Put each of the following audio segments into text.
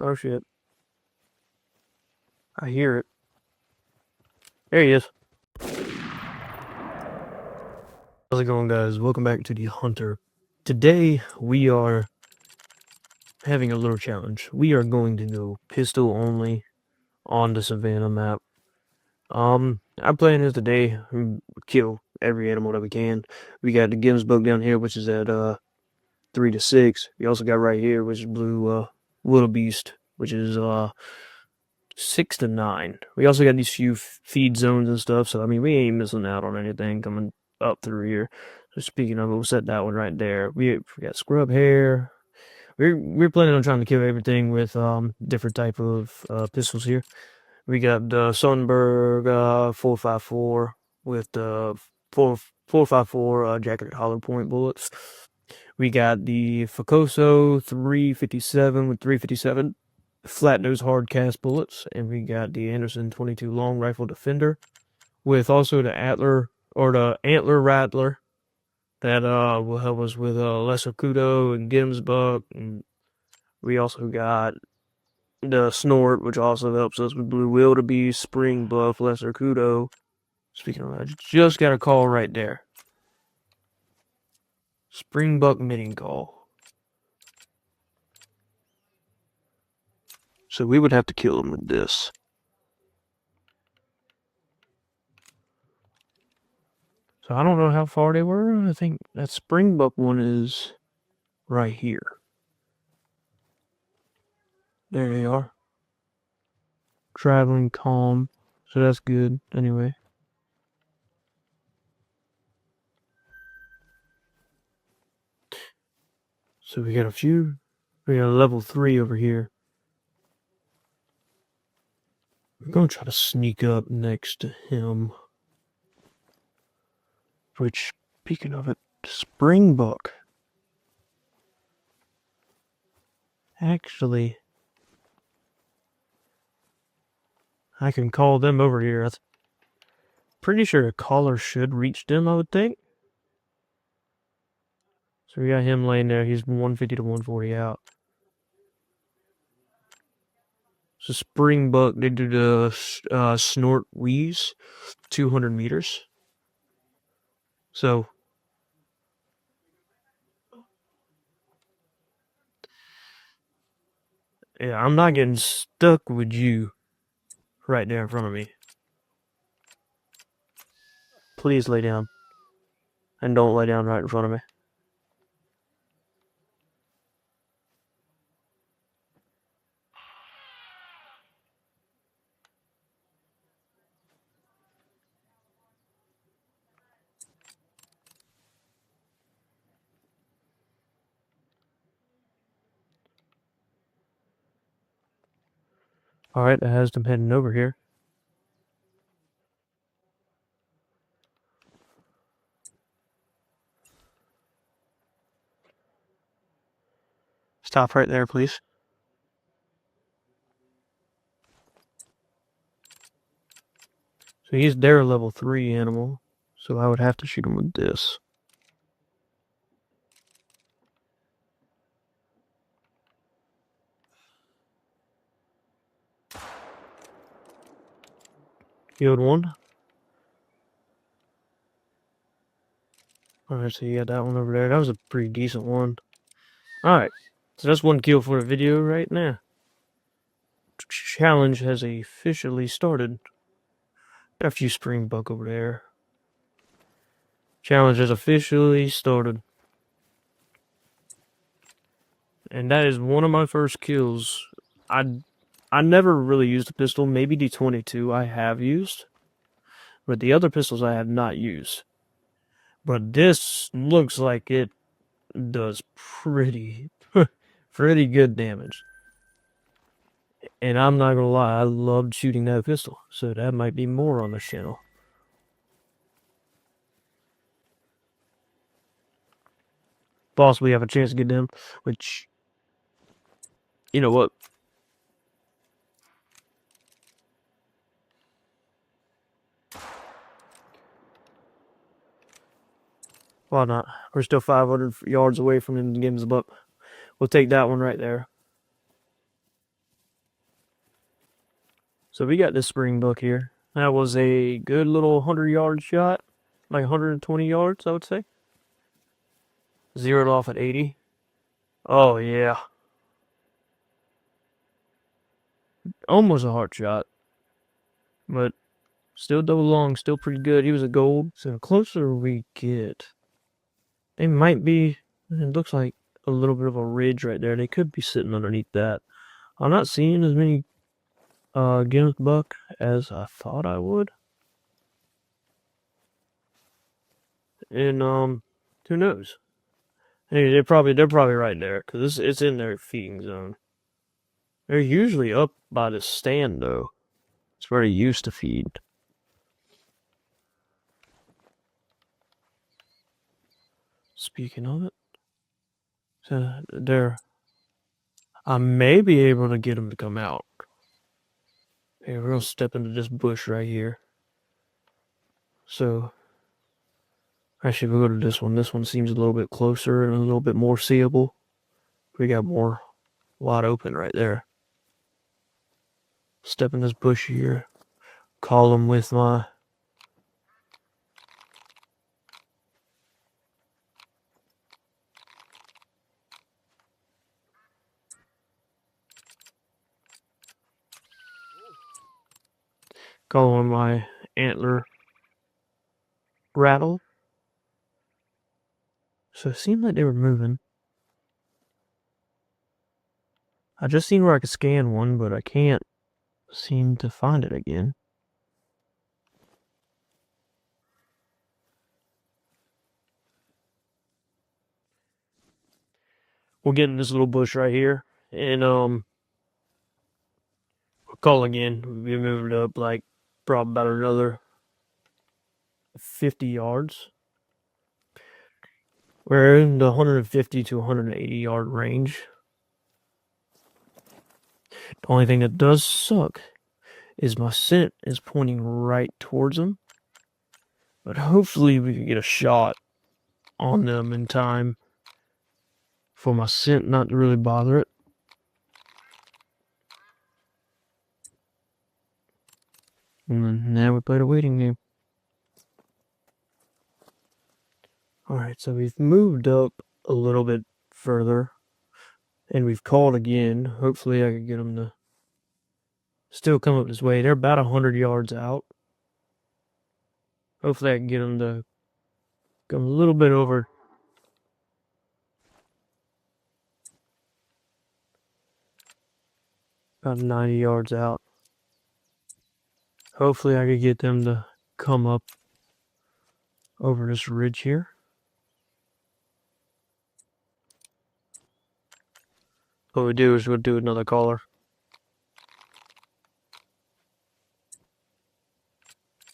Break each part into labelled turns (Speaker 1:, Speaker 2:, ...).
Speaker 1: Oh shit. I hear it. There he is. How's it going, guys? Welcome back to the Hunter. Today we are having a little challenge. We are going to go pistol only on the savannah map. Our plan is today we kill every animal that we can. We got the Gims bug down here, which is at 3 to 6. We also got right here, which is blue wildebeest, which is 6 to 9. We also got these few feed zones and stuff, so I mean we ain't missing out on anything coming up through here. So speaking of it, we'll set that one right there. We got scrub hair. We're planning on trying to kill everything with different type of pistols here. We got the Sonnenberg 454 with the 454 jacketed hollow point bullets. We got the Ficoso 357 with 357 flat nose hard cast bullets, and we got the Anderson 22 long rifle defender with also the antler rattler that will help us with lesser kudo and Gims buck, and we also got the snort, which also helps us with blue wildebeest, spring buff, lesser kudo. Speaking of that, I just got a call right there. Spring buck mating call. So we would have to kill him with this. So I don't know how far they were. I think that springbuck one is right here. There they are. Traveling calm. So that's good anyway. So we got a few. We got a level 3 over here. We're going to try to sneak up next to him. Which, speaking of it, springbuck. Actually, I can call them over here. I'm pretty sure a caller should reach them, I would think. So we got him laying there. He's 150 to 140 out. So springbuck, they do the snort wheeze, 200 meters. So yeah, I'm not getting stuck with you right there in front of me. Please lay down. And don't lay down right in front of me. Alright, that has them heading over here. Stop right there, please. So he's their level 3 animal. So I would have to shoot him with this. Killed one. Alright, so you got that one over there. That was a pretty decent one. Alright, so that's one kill for the video right now. Challenge has officially started. Got a few springbuck over there. Challenge has officially started. And that is one of my first kills. I never really used a pistol. Maybe the 22 I have used. But the other pistols I have not used. But this looks like it does pretty good damage. And I'm not gonna lie, I loved shooting that pistol. So that might be more on the channel. Possibly have a chance to get them, which, you know what? Why not? We're still 500 yards away from him getting his buck. We'll take that one right there. So we got this spring buck here. That was a good little 100-yard shot, like 120 yards, I would say. Zeroed off at 80. Oh yeah, almost a heart shot, but still double long, still pretty good. He was a gold. So the closer we get, they might be. It looks like a little bit of a ridge right there. They could be sitting underneath that. I'm not seeing as many Guinness buck as I thought I would. And who knows? Hey, they're probably right there because it's in their feeding zone. They're usually up by the stand though. It's where they used to feed. Speaking of it, so I may be able to get them to come out. Okay, we're gonna step into this bush right here. So actually, we'll go to this one. This one seems a little bit closer and a little bit more seeable. We got more wide open right there. Step in this bush here. Call them with my antler rattle. So it seemed like they were moving. I just seen where I could scan one, but I can't seem to find it again. We'll get in this little bush right here, and we'll call again. We moved up like probably about another 50 yards. We're in the 150 to 180 yard range. The only thing that does suck is my scent is pointing right towards them. But hopefully we can get a shot on them in time for my scent not to really bother it. And now we played a waiting game. Alright, so we've moved up a little bit further. And we've called again. Hopefully I can get them to still come up this way. They're about 100 yards out. Hopefully I can get them to come a little bit over. About 90 yards out. Hopefully I could get them to come up over this ridge here. What we do is we'll do another caller.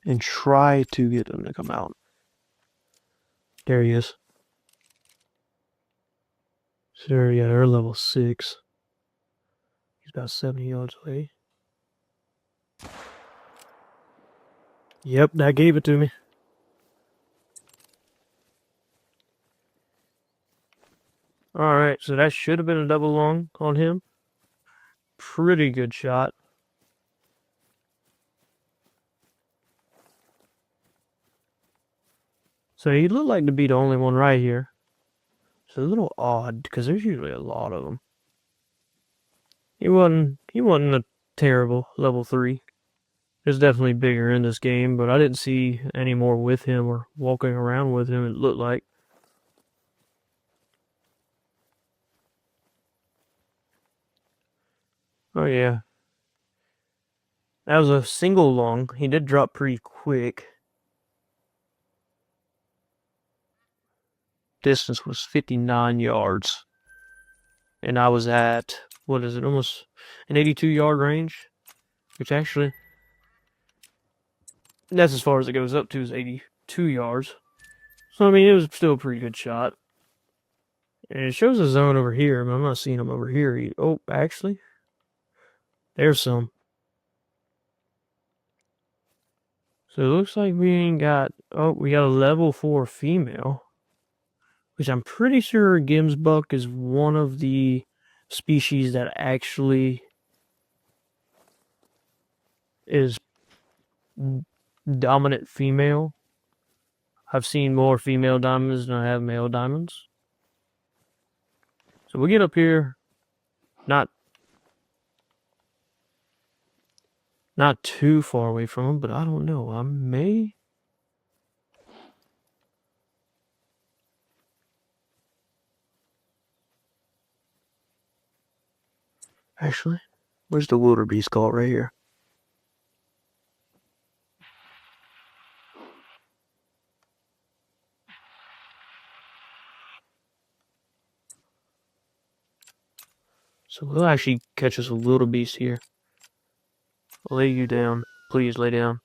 Speaker 1: And try to get them to come out. There he is. So yeah, they're level 6. He's about 70 yards away. Yep, that gave it to me. Alright, so that should have been a double long on him. Pretty good shot. So he looked like to be the only one right here. It's a little odd because there's usually a lot of them. He wasn't a terrible level 3. There's definitely bigger in this game, but I didn't see any more with him or walking around with him, it looked like. Oh yeah. That was a single long. He did drop pretty quick. Distance was 59 yards. And I was at, what is it, almost an 82 yard range. Which actually, that's as far as it goes up to is 82 yards. So I mean, it was still a pretty good shot. And it shows a zone over here, but I'm not seeing them over here. Oh, actually, there's some. So it looks like we ain't got, oh, we got a level 4 female. Which I'm pretty sure Gims buck is one of the species that actually is dominant female. I've seen more female diamonds than I have male diamonds. So we get up here, not too far away from him, but I don't know. I may. Actually, where's the wildebeest caught? Right here. So we'll actually catch us a wildebeest here. Lay you down. Please lay down.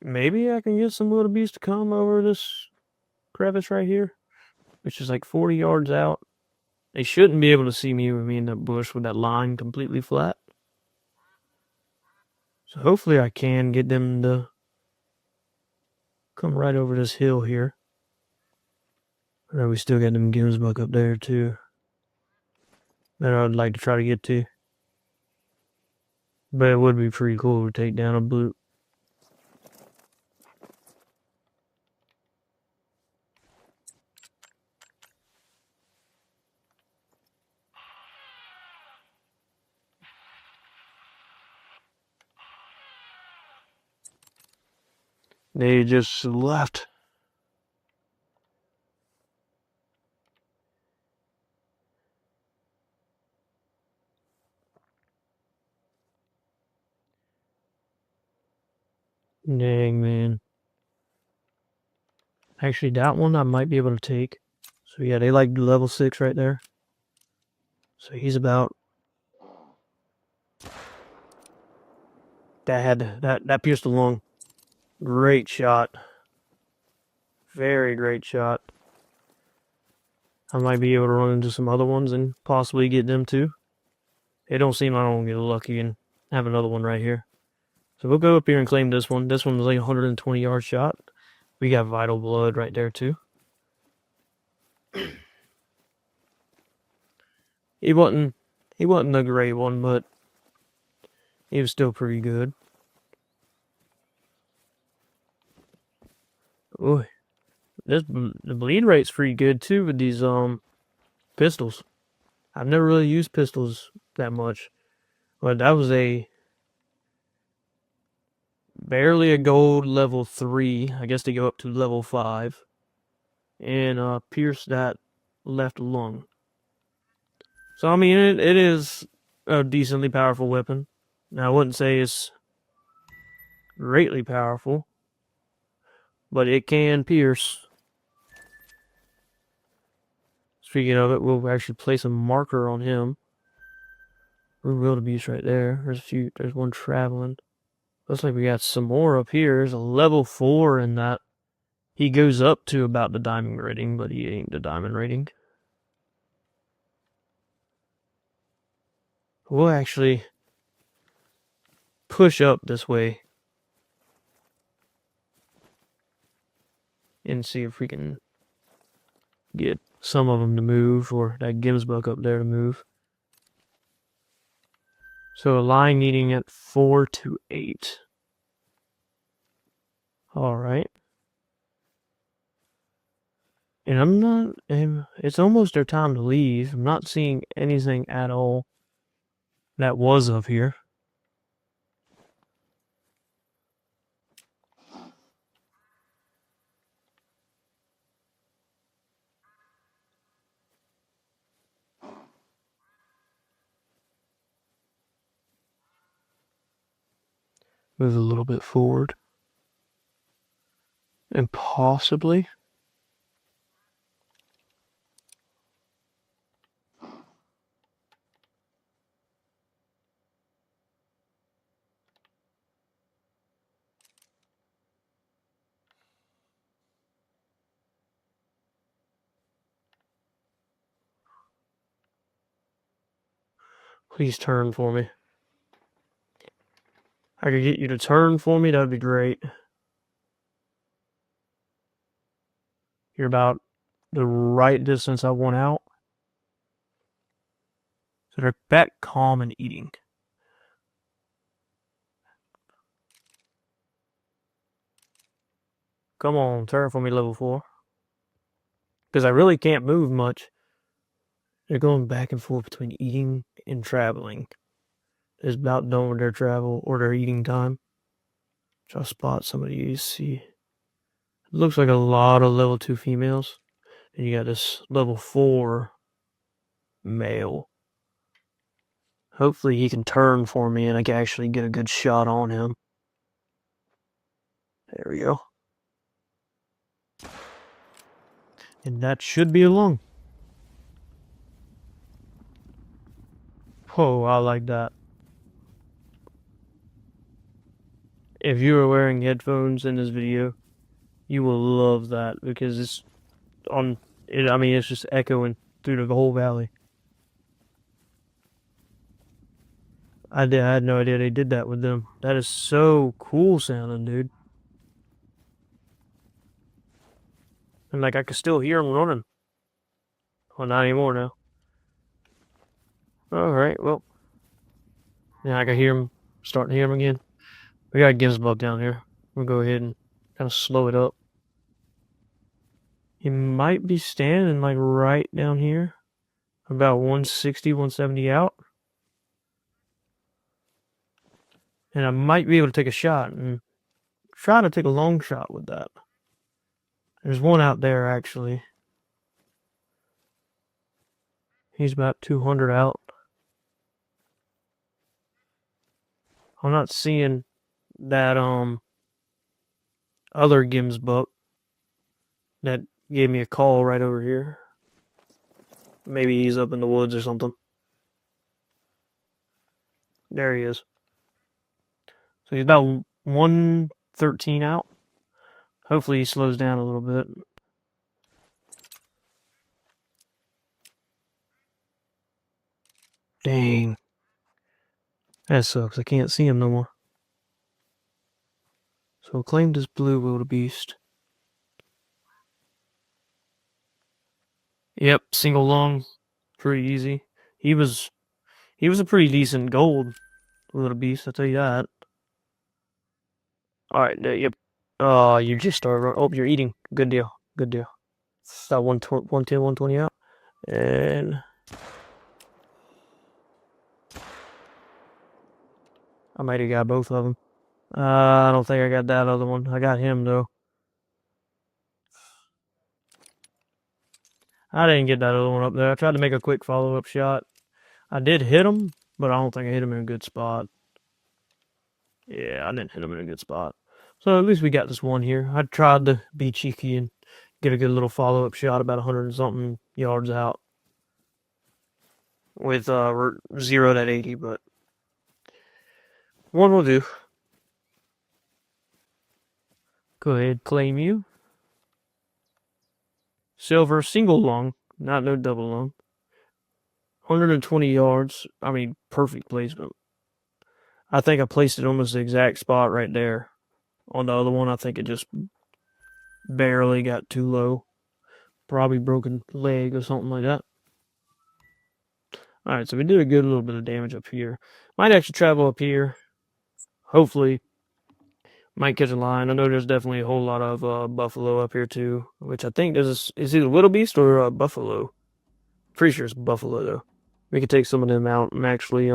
Speaker 1: Maybe I can get some wildebeest to come over this crevice right here, which is like 40 yards out. They shouldn't be able to see me with me in that bush with that line completely flat. So hopefully I can get them to come right over this hill here. I know we still got them Ginsbuck up there too that I'd like to try to get to. But it would be pretty cool to take down a blue. They just left. Dang, man. Actually, that one I might be able to take. So yeah, they like level 6 right there. So he's about... That pierced the lung. Great shot. Very great shot. I might be able to run into some other ones and possibly get them too. It don't seem like I'm gonna get lucky and have another one right here. So we'll go up here and claim this one. This one was like a 120-yard shot. We got vital blood right there too. He wasn't a great one, but he was still pretty good. Ooh, the bleed rate's pretty good too with these pistols. I've never really used pistols that much, but that was a barely a gold level 3. I guess they go up to level 5, and pierce that left lung. So I mean, it is a decently powerful weapon. Now I wouldn't say it's greatly powerful, but it can pierce. Speaking of it, we'll actually place a marker on him. We're wildebeest right there. There's one traveling. Looks like we got some more up here. There's a level 4 in that. He goes up to about the diamond rating, but he ain't the diamond rating. We'll actually push up this way and see if we can get some of them to move, or that Ginsbuck up there to move. So a line needing at 4 to 8. Alright. And it's almost their time to leave. I'm not seeing anything at all that was up here. Move a little bit forward. And possibly... Please turn for me. I could get you to turn for me, that'd be great. You're about the right distance I want out. So they're back calm and eating. Come on, terraform me level 4. Because I really can't move much. They're going back and forth between eating and traveling. It's about done with their travel or their eating time. Try to spot some of these. See. It looks like a lot of level 2 females. And you got this level 4 male. Hopefully he can turn for me and I can actually get a good shot on him. There we go. And that should be a lung. Whoa, I like that. If you are wearing headphones in this video, you will love that because it's on it. I mean, it's just echoing through the whole valley. I had no idea they did that with them. That is so cool sounding, dude. And like I can still hear them running. Well, not anymore now. All right, well, now I can hear them. Starting to hear them again. We got a Gibbs bug down here. We'll go ahead and kind of slow it up. He might be standing like right down here, about 160, 170 out. And I might be able to take a shot and try to take a long shot with that. There's one out there, actually. He's about 200 out. I'm not seeing that, other Gims buck that gave me a call right over here. Maybe he's up in the woods or something. There he is. So he's about 113 out. Hopefully he slows down a little bit. Dang. That sucks. I can't see him no more. So claim this blue wildebeest. Yep, single lung. Pretty easy. He was a pretty decent gold wildebeest, I'll tell you that. Alright, yep. You just started. Oh, you're eating. Good deal. Good deal. It's that 110, 120 out. And I might have got both of them. I don't think I got that other one. I got him, though. I didn't get that other one up there. I tried to make a quick follow-up shot. I did hit him, but I don't think I hit him in a good spot. Yeah, I didn't hit him in a good spot. So at least we got this one here. I tried to be cheeky and get a good little follow-up shot about 100 and something yards out with zeroed at 80, but one will do. Go ahead, claim you. Silver, single lung, not no double lung. 120 yards. I mean, perfect placement. I think I placed it almost the exact spot right there. On the other one, I think it just barely got too low. Probably broken leg or something like that. Alright, so we did a good little bit of damage up here. Might actually travel up here. Hopefully. Might catch a lion. I know there's definitely a whole lot of buffalo up here too. Which I think is either wildebeest or buffalo. Pretty sure it's buffalo though. We could take some of them out and actually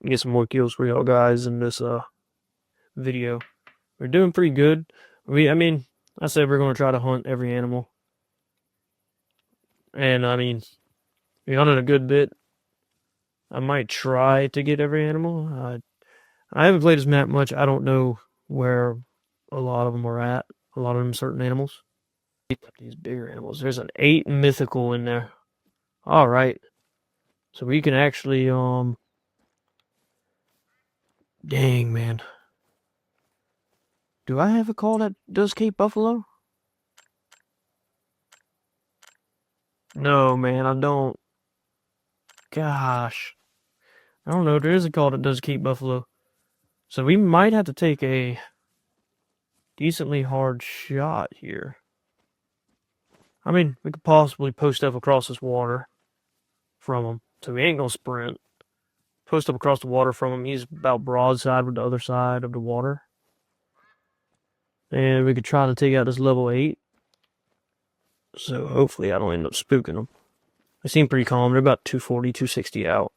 Speaker 1: get some more kills for y'all guys in this video. We're doing pretty good. I said we're gonna try to hunt every animal. And I mean, we hunted a good bit. I might try to get every animal. I haven't played this map much. I don't know where a lot of them are at. A lot of them certain animals. These bigger animals. There's an 8 mythical in there. Alright. So we can actually, dang, man. Do I have a call that does Cape Buffalo? No, man, I don't. Gosh. I don't know. There is a call that does Cape Buffalo. So we might have to take a decently hard shot here. I mean, we could possibly post up across this water. from him. So he ain't gonna sprint. Post up across the water from him. He's about broadside with the other side of the water. And we could try to take out this level 8. So hopefully I don't end up spooking them. They seem pretty calm. They're about 240, 260 out.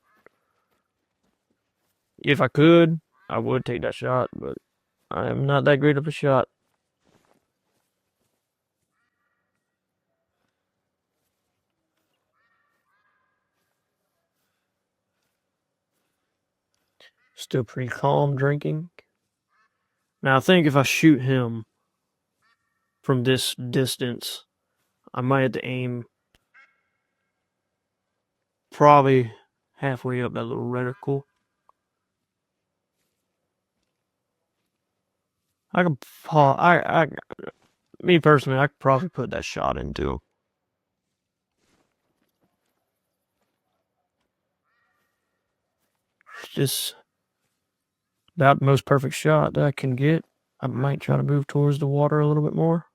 Speaker 1: If I could, I would take that shot, but I am not that great of a shot. Still pretty calm drinking. Now I think if I shoot him from this distance, I might have to aim probably halfway up that little reticle. I could, me personally, I could probably put that shot into him. Just about the most perfect shot that I can get. I might try to move towards the water a little bit more.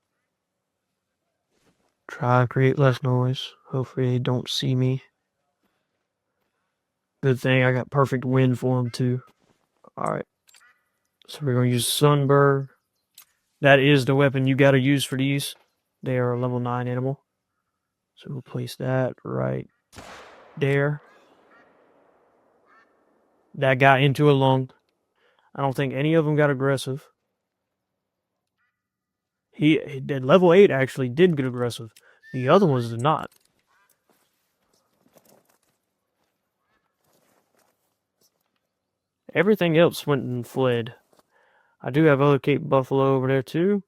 Speaker 1: Try to create less noise. Hopefully they don't see me. Good thing I got perfect wind for them too. Alright. So we're going to use Sunbird. That is the weapon you got to use for these. They are a level 9 animal. So we'll place that right there. That got into a lung. I don't think any of them got aggressive. He did level 8 actually did get aggressive. The other ones did not. Everything else went and fled. I do have other Cape Buffalo over there too.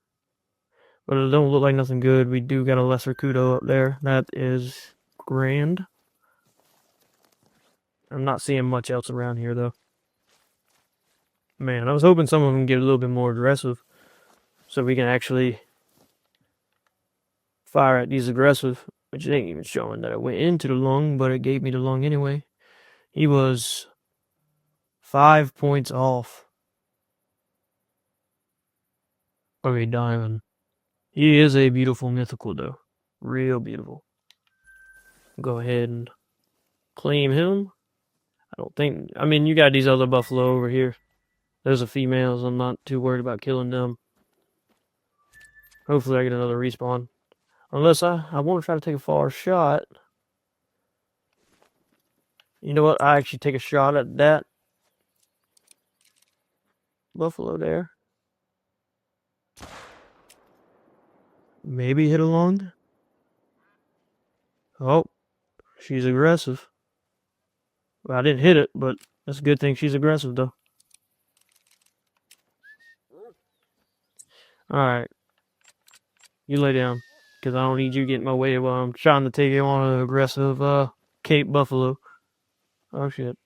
Speaker 1: But it don't look like nothing good. We do got a lesser kudo up there. That is grand. I'm not seeing much else around here though. Man, I was hoping some of them get a little bit more aggressive. So we can actually fire at these aggressive. Which ain't even showing that it went into the lung, but it gave me the lung anyway. He was 5 points off. Okay, diamond. He is a beautiful mythical though. Real beautiful. Go ahead and claim him. I don't think... I mean, you got these other buffalo over here. Those are females. I'm not too worried about killing them. Hopefully I get another respawn. Unless I want to try to take a far shot. You know what? I actually take a shot at that buffalo there. Maybe hit a lung. Oh, she's aggressive. Well, I didn't hit it, but that's a good thing she's aggressive, though. Alright. You lay down. Because I don't need you getting my way while I'm trying to take you on an aggressive Cape Buffalo. Oh, shit.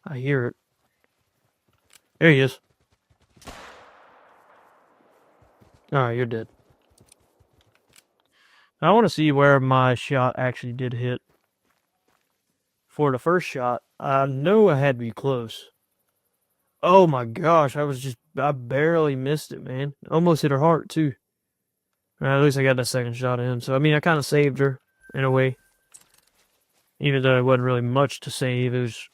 Speaker 1: I hear it. There he is. Alright, you're dead. I want to see where my shot actually did hit. For the first shot, I know I had to be close. Oh my gosh, I barely missed it, man. Almost hit her heart, too. At least I got that second shot in. So, I mean, I kind of saved her, in a way. Even though it wasn't really much to save. It was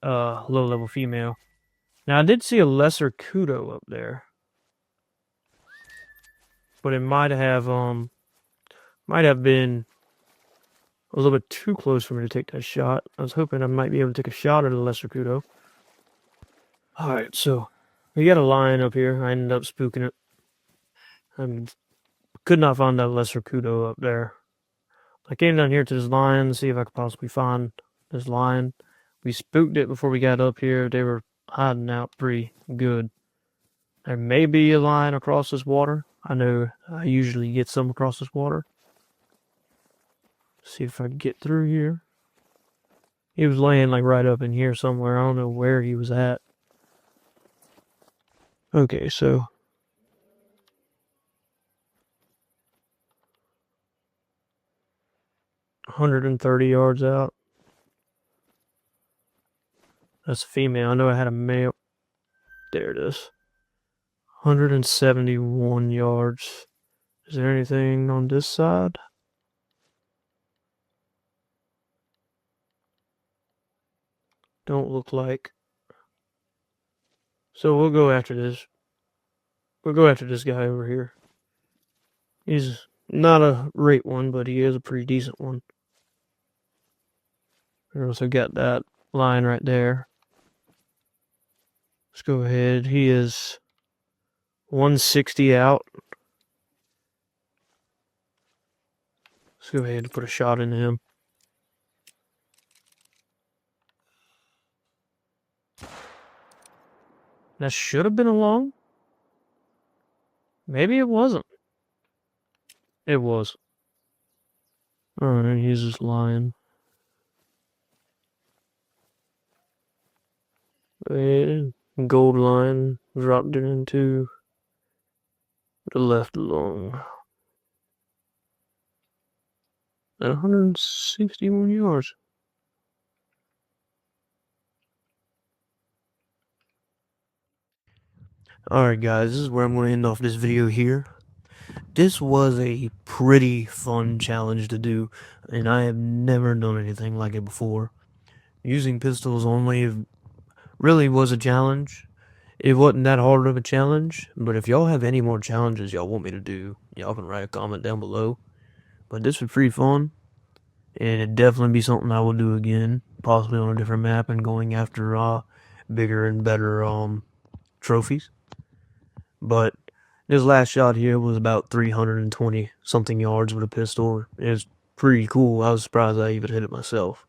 Speaker 1: a low-level female. Now, I did see a lesser kudo up there. But it might have been a little bit too close for me to take that shot. I was hoping I might be able to take a shot at a lesser kudo. Alright, so we got a lion up here. I ended up spooking it. I could not find that lesser kudo up there. I came down here to this lion to see if I could possibly find this lion. We spooked it before we got up here. They were hiding out pretty good. There may be a lion across this water. I know I usually get some across this water. See if I can get through here. He was laying like right up in here somewhere. I don't know where he was at. Okay, so 130 yards out. That's a female. I know I had a male. There it is. 171 yards. Is there anything on this side? don't look like. So we'll go after this. We'll go after this guy over here. He's not a great one, but he is a pretty decent one. We also got that line right there. Let's go ahead. He is 160 out. Let's go ahead and put a shot into him. That should have been a long. Maybe it wasn't. It was. Alright, he's just lying. Gold line dropped it into the left lung. At 161 yards. Alright guys, this is where I'm going to end off this video here. This was a pretty fun challenge to do, and I have never done anything like it before. Using pistols only really was a challenge. It wasn't that hard of a challenge, but if y'all have any more challenges y'all want me to do, y'all can write a comment down below. But this was pretty fun, and it'd definitely be something I will do again, possibly on a different map and going after bigger and better trophies. But this last shot here was about 320 something yards with a pistol. It was pretty cool. I was surprised I even hit it myself.